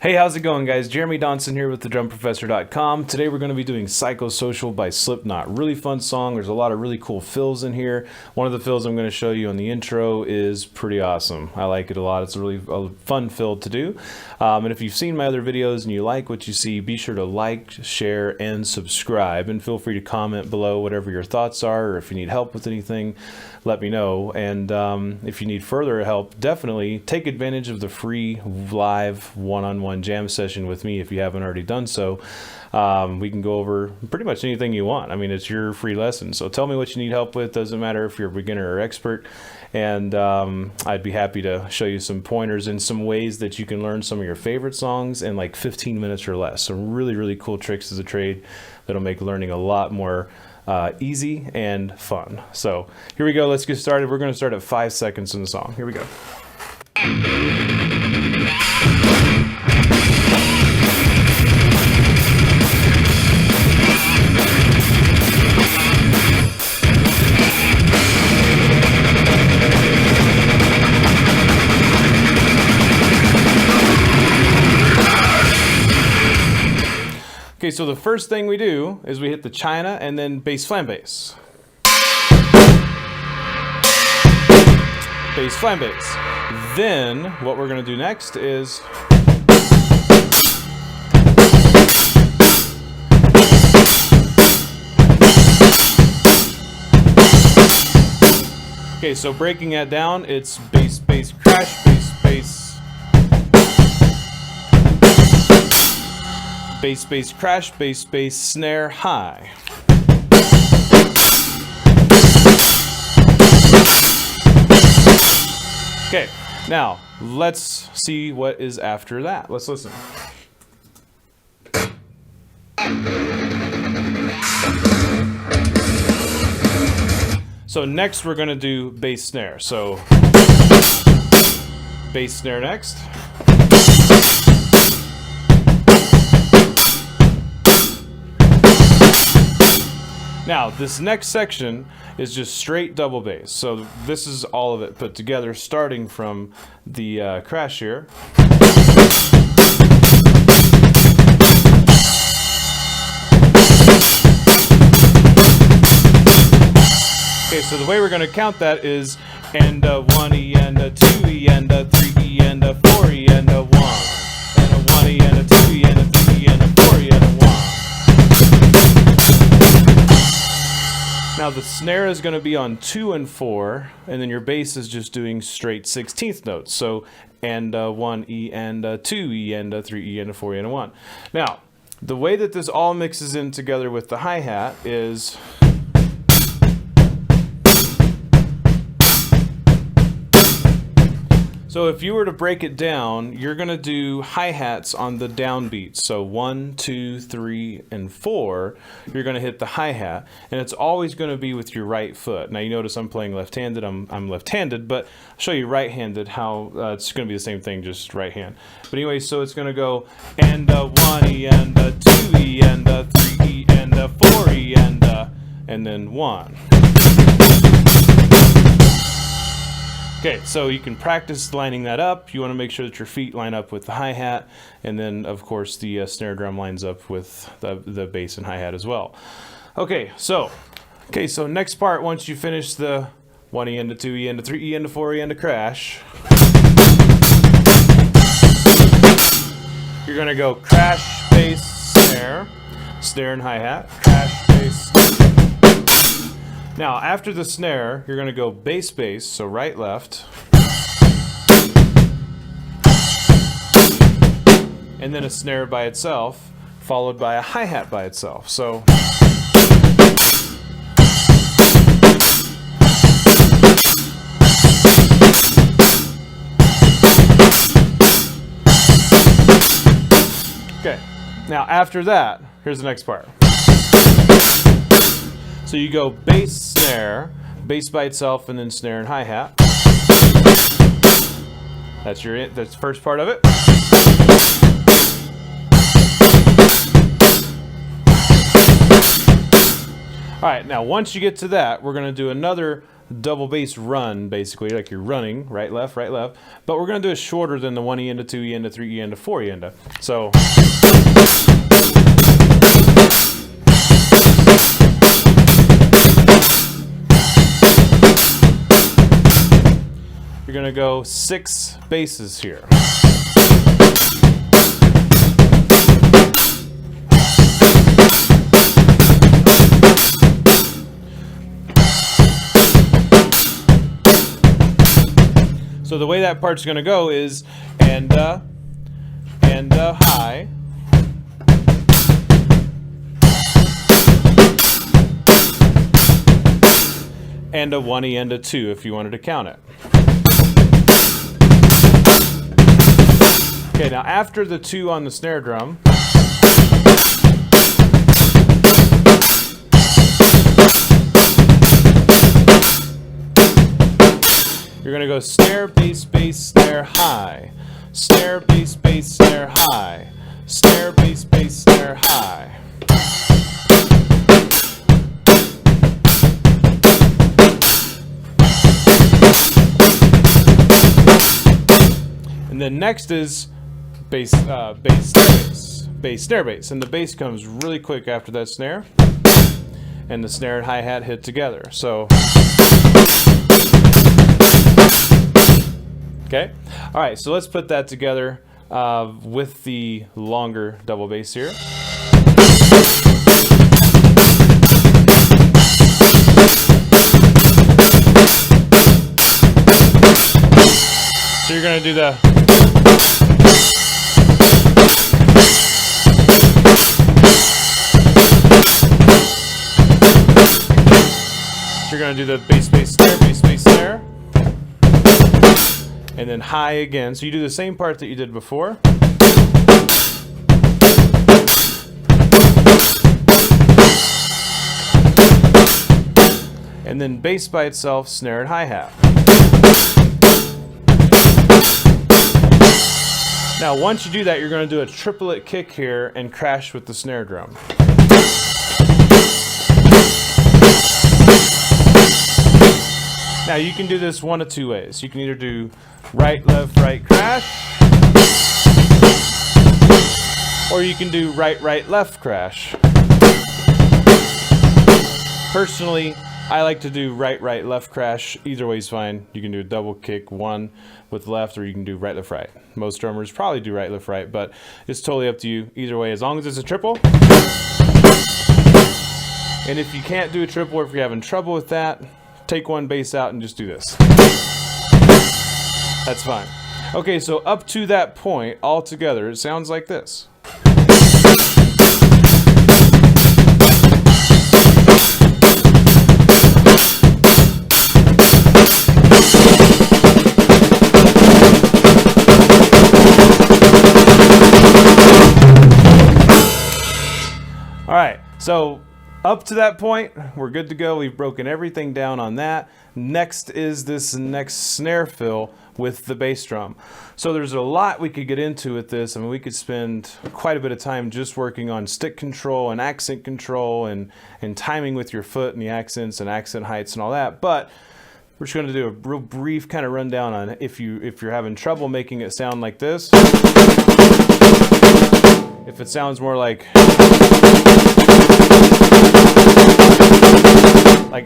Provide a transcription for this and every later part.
Hey, how's it going, guys? Jeremy Donson here with thedrumprofessor.com. Today we're going to be doing Psychosocial by Slipknot. Really fun song. There's a lot of really cool fills in here. One of the fills I'm going to show you on the intro is pretty awesome. I like it a lot. It's a really fun fill to do. And if you've seen my other videos and you like what you see, be sure to like, share, and subscribe. And feel free to comment below whatever your thoughts are, or if you need help with anything, let me know. And if you need further help, definitely take advantage of the free live one-on-one jam session with me if you haven't already done so. We can go over pretty much anything you want. I mean, it's your free lesson, so tell me what you need help with. Doesn't matter if you're a beginner or expert, and I'd be happy to show you some pointers and some ways that you can learn some of your favorite songs in like 15 minutes or less. Some really cool tricks of the trade that'll make learning a lot more easy and fun. So here we go. Let's get started. We're going to start at 5 seconds in the song. Here we go. Okay, so the first thing we do is we hit the China and then bass flam bass. Bass flam bass. Then what we're going to do next is okay, so breaking that down, it's bass bass crash, bass bass bass bass crash, bass bass snare high. Okay, now let's see what is after that. Let's listen. So next we're going to do bass snare. So bass snare next. Now, this next section is just straight double bass. So this is all of it put together, starting from the crash here. Okay, so the way we're going to count that is and a 1 E and a 2 E and a 3 E and a 4 E and a 1 and a 1 E and a 2 E and a 3 E and a 4 E and a 1. Now the snare is going to be on 2 and 4, and then your bass is just doing straight 16th notes. So and 1 E and 2 E and 3 E and 4 E and 1. Now the way that this all mixes in together with the hi-hat is so if you were to break it down, you're going to do hi-hats on the downbeats. So 1, 2, 3, and 4, you're going to hit the hi-hat, and it's always going to be with your right foot. Now you notice I'm playing left-handed. I'm left-handed, but I'll show you right-handed how it's going to be the same thing, just right hand. But anyway, so it's going to go and 1 E and 2 E and 3 E and 4 E and then 1. Okay, so you can practice lining that up. You want to make sure that your feet line up with the hi-hat, and then of course the snare drum lines up with the bass and hi-hat as well. Okay, so next part, once you finish the 1 E and a 2 E and a 3 E and a 4 E and a crash, you're gonna go crash, bass, snare and hi-hat, crash, bass, snare. Now, after the snare, you're going to go bass, bass, so right, left, and then a snare by itself, followed by a hi-hat by itself. So, okay, now after that, here's the next part. So you go bass, snare, bass by itself, and then snare and hi-hat. That's the first part of it. All right, now once you get to that, we're going to do another double bass run, basically, like you're running, right, left, but we're going to do it shorter than the 1 E into 2 E into 3 E into 4 E into. So you're going to go 6 basses here. So the way that part's going to go is and high, and a 1 E and a 2 if you wanted to count it. Okay, now after the 2 on the snare drum, you're going to go snare, bass, bass, snare, high. Snare, bass, bass, snare, high. Snare, bass, bass, snare, high. And then next is bass, bass, snare, bass. Bass, snare, bass. And the bass comes really quick after that snare. And the snare and hi-hat hit together. So okay, all right, so let's put that together with the longer double bass here. So you're going to do the bass, bass, snare, bass, bass, snare. And then high again. So you do the same part that you did before. And then bass by itself, snare and hi-hat. Now once you do that, you're going to do a triplet kick here and crash with the snare drum. Now you can do this one of 2 ways. You can either do right, left, right, crash, or you can do right, right, left, crash. Personally, I like to do right, right, left, crash. Either way is fine. You can do a double kick, 1 with left, or you can do right, left, right. Most drummers probably do right, left, right, but it's totally up to you. Either way, as long as it's a triple. And if you can't do a triple, or if you're having trouble with that, take 1 bass out and just do this. That's fine. Okay, so up to that point, all together, it sounds like this. All right, so up to that point, we're good to go. We've broken everything down on that. Next is this next snare fill with the bass drum. So there's a lot we could get into with this. I mean, we could spend quite a bit of time just working on stick control and accent control and timing with your foot and the accents and accent heights and all that. But we're just going to do a real brief kind of rundown on if you're having trouble making it sound like this. If it sounds more like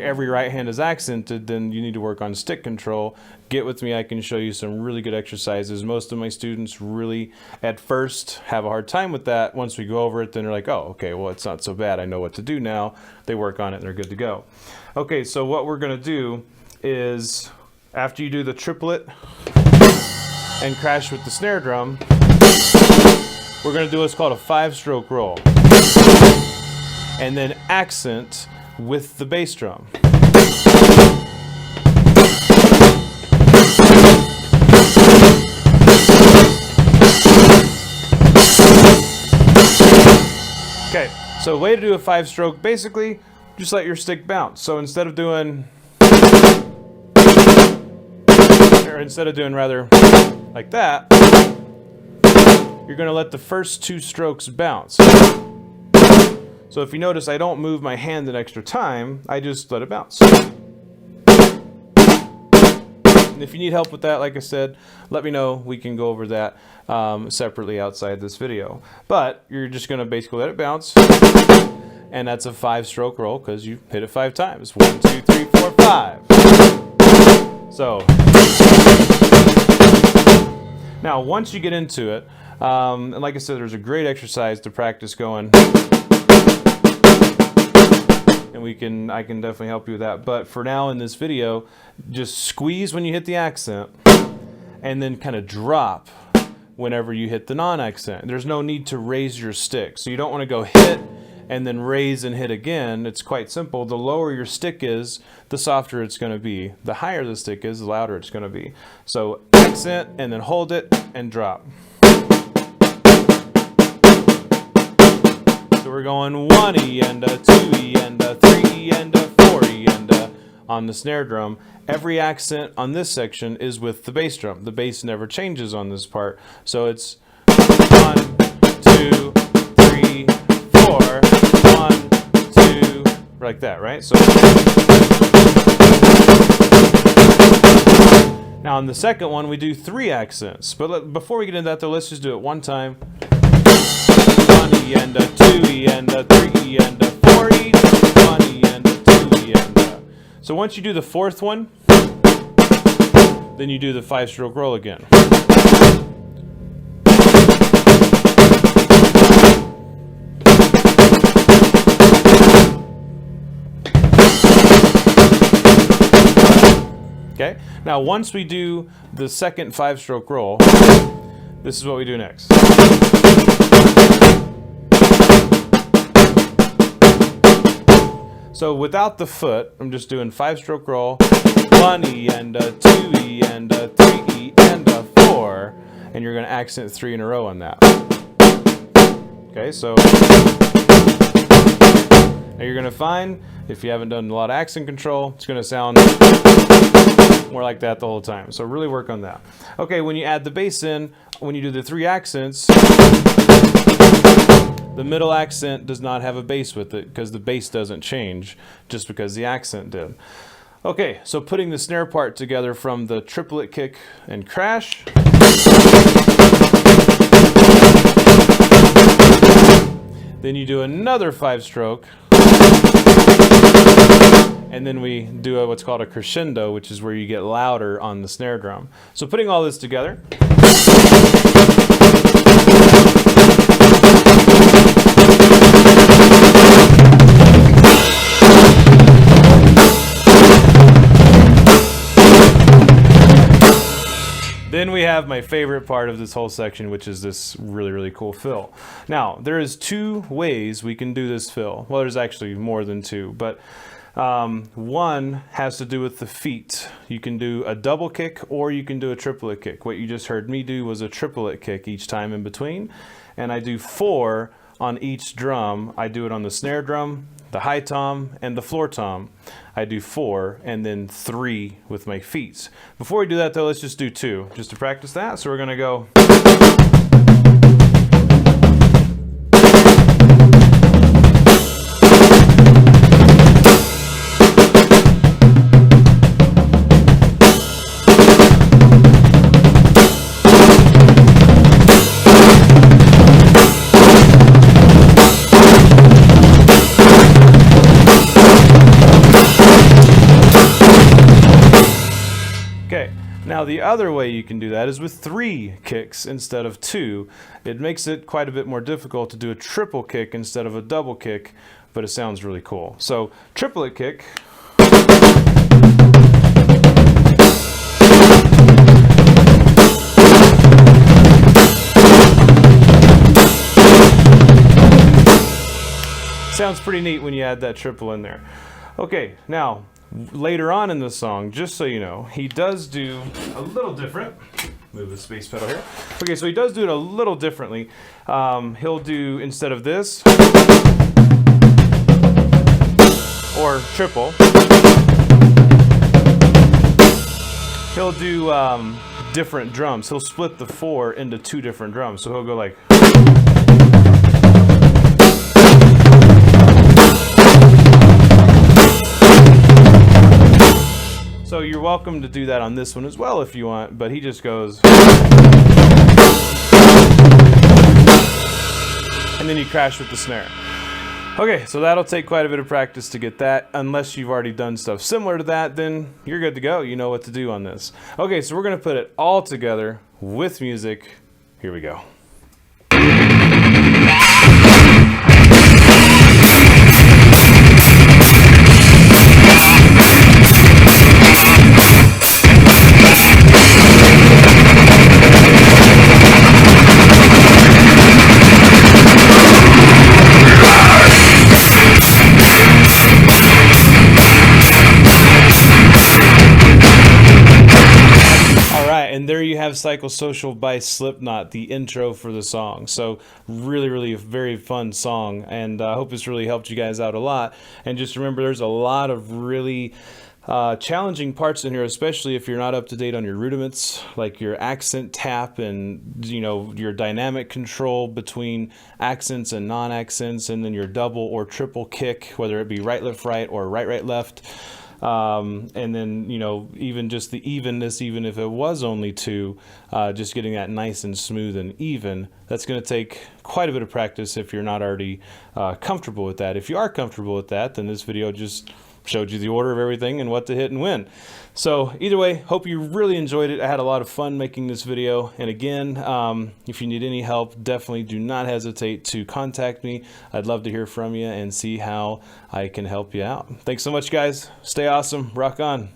every right hand is accented, then you need to work on stick control. Get with me, I can show you some really good exercises. Most of my students really, at first, have a hard time with that. Once we go over it, then they're like, oh, okay, well, it's not so bad. I know what to do now. They work on it, and they're good to go. Okay, so what we're going to do is, after you do the triplet and crash with the snare drum, we're going to do what's called a 5-stroke roll. And then accent with the bass drum. Okay, so way to do a 5-stroke, basically, just let your stick bounce. So instead of doing rather like that, you're going to let the first 2 strokes bounce. So if you notice, I don't move my hand an extra time, I just let it bounce. And if you need help with that, like I said, let me know. We can go over that separately outside this video. But you're just going to basically let it bounce. And that's a 5-stroke roll because you hit it 5 times. 1, 2, 3, 4, 5. So now once you get into it, and like I said, there's a great exercise to practice going. And I can definitely help you with that. But for now in this video, just squeeze when you hit the accent and then kind of drop whenever you hit the non-accent. There's no need to raise your stick. So you don't want to go hit and then raise and hit again. It's quite simple. The lower your stick is, the softer it's going to be. The higher the stick is, the louder it's going to be. So accent and then hold it and drop. So we're going 1 E and a 2 E and a 3 E and a 4 E and a on the snare drum. Every accent on this section is with the bass drum. The bass never changes on this part. So it's 1, 2, 3, 4, 1, 2, like that, right? So now on the second one we do 3 accents. But before we get into that though, let's just do it one time. 1 E and a 2 E and a 3 E and a 4 E, 1 E and a 2 E and a. So once you do the 4th one, then you do the 5-stroke roll again. Okay, now once we do the second 5-stroke roll, this is what we do next. So without the foot, I'm just doing 5-stroke roll, 1 E and a 2 E and a 3 E and a 4, and you're going to accent 3 in a row on that. Okay, so now you're going to find, if you haven't done a lot of accent control, it's going to sound more like that the whole time. So really work on that. Okay, when you add the bass in, when you do the 3 accents, the middle accent does not have a bass with it because the bass doesn't change just because the accent did. Okay, so putting the snare part together from the triplet kick and crash. Then you do another 5-stroke. And then we do what's called a crescendo, which is where you get louder on the snare drum. So putting all this together. Then we have my favorite part of this whole section, which is this really, really cool fill. Now, there is 2 ways we can do this fill. Well, there's actually more than 2, but one has to do with the feet. You can do a double kick or you can do a triplet kick. What you just heard me do was a triplet kick each time in between, and I do 4 on each drum. I do it on the snare drum, the high tom, and the floor tom. I do 4 and then 3 with my feet. Before we do that though, let's just do 2 just to practice that. So we're gonna go. Now the other way you can do that is with 3 kicks instead of 2. It makes it quite a bit more difficult to do a triple kick instead of a double kick, but it sounds really cool. So triplet kick. Sounds pretty neat when you add that triple in there. Okay, now later on in the song, just so you know, he does do a little different. Move the space pedal here. Okay, so he does do it a little differently. He'll do, instead of this, or triple, he'll do different drums. He'll split the 4 into 2 different drums. So he'll go like. So welcome to do that on this one as well if you want, but he just goes, and then you crash with the snare. Okay, so that'll take quite a bit of practice to get that. Unless you've already done stuff similar to that, then you're good to go. You know what to do on this. Okay, so we're gonna put it all together with music. Here we go. And there you have Psychosocial by Slipknot, the intro for the song. So really a very fun song, and I hope it's really helped you guys out a lot. And just remember, there's a lot of really challenging parts in here, especially if you're not up to date on your rudiments, like your accent tap and, you know, your dynamic control between accents and non-accents, and then your double or triple kick, whether it be right left right or right left. And then, you know, even just the evenness, even if it was only two, just getting that nice and smooth and even, that's going to take quite a bit of practice if you're not already comfortable with that. If you are comfortable with that, then this video just showed you the order of everything and what to hit and when. So either way, hope you really enjoyed it. I had a lot of fun making this video. And again, if you need any help, definitely do not hesitate to contact me. I'd love to hear from you and see how I can help you out. Thanks so much, guys. Stay awesome. Rock on.